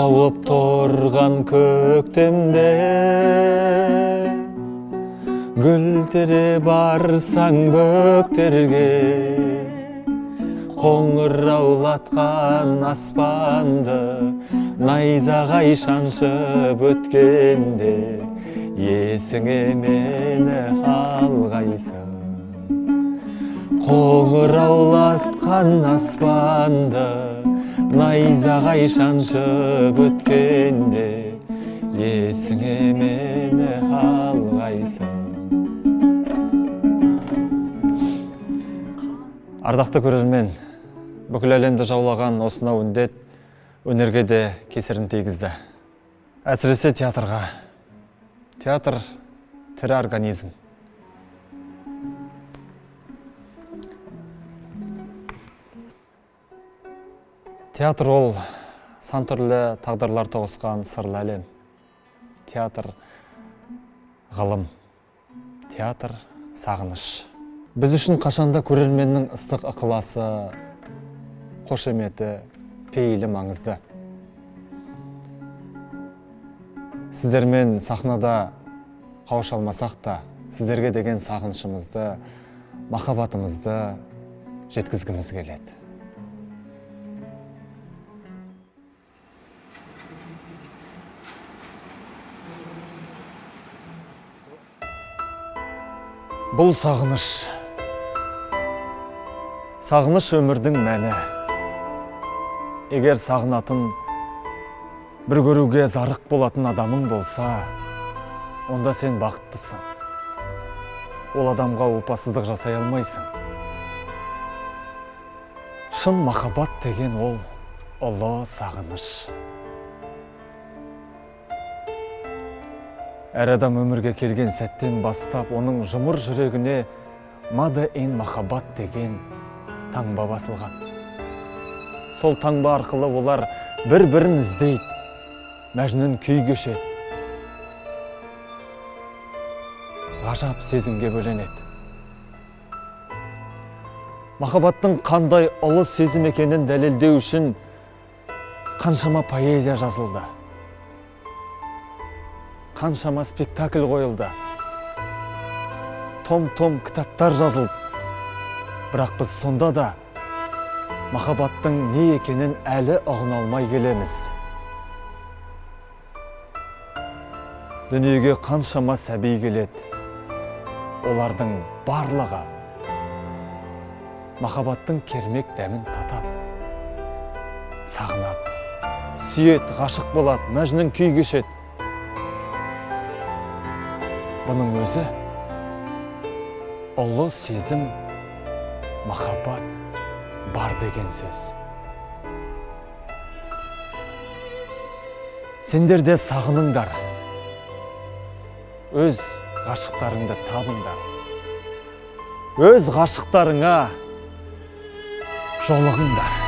жауып тұрған көктемде гүлдере барсаң бөктерге қоңыраулатқан аспанды найзағай шаншып өткенде есіңе мені алғайсың. Қоңыраулатқан аспанды найзағай шаншып өткенде есіңе мені алғайсың. Ардақты көрермен, бүкіл әлемді жаулаған осынау індет өнерге де кесірін тигізді. Әсіресе театрға. Театр тірі организм. Театр ол сан түрлі тағдырлар тоғысқан сырлы әлем. Театр ғылым. Театр сағыныш. Біз үшін қашанда көрерменнің ыстық ықыласы, қошеметі, пейілі маңызды. Сіздермен сахнада қауыша алмасақ та, сіздерге деген сағынышымызды, махаббатымызды жеткізгіміз келеді. Бұл сағыныш. Сағыныш өмірдің мәні. Егер сағынатын, бір көруге зарық болатын адамың болса, онда сен бақыттысың. Ол адамға опасыздық жасай алмайсың. Шын махаббат деген ол ұлы сағыныш. Әр адам өмірге келген сәттен бастап, оның жұмыр жүрегіне мада-ин махаббат деген таңба басылған. Сол таңба арқылы олар бір-бірін іздейді, мәжнүн күй кешеді. Ғажап сезімге бөленеді. Махаббаттың қандай ұлы сезім екенін дәлелдеу үшін қаншама поэзия жазылды. Қаншама спектакль қойылды. Том-том кітаптар жазылды. Бірақ біз сонда да махаббаттың не екенін әлі ұғына алмай келеміз. Дүниеге қаншама сәби келеді. Олардың барлығы махаббаттың кермек дәмін татады. Сағынады, сүйеді, ғашық болады, мәжнүн күй кешеді. Бұның өзі ұлы сезім, махаббат бар деген сөз. Сендер де сағыныңдар, өз ғашықтарыңды табыңдар, өз ғашықтарыңа жолығыңдар.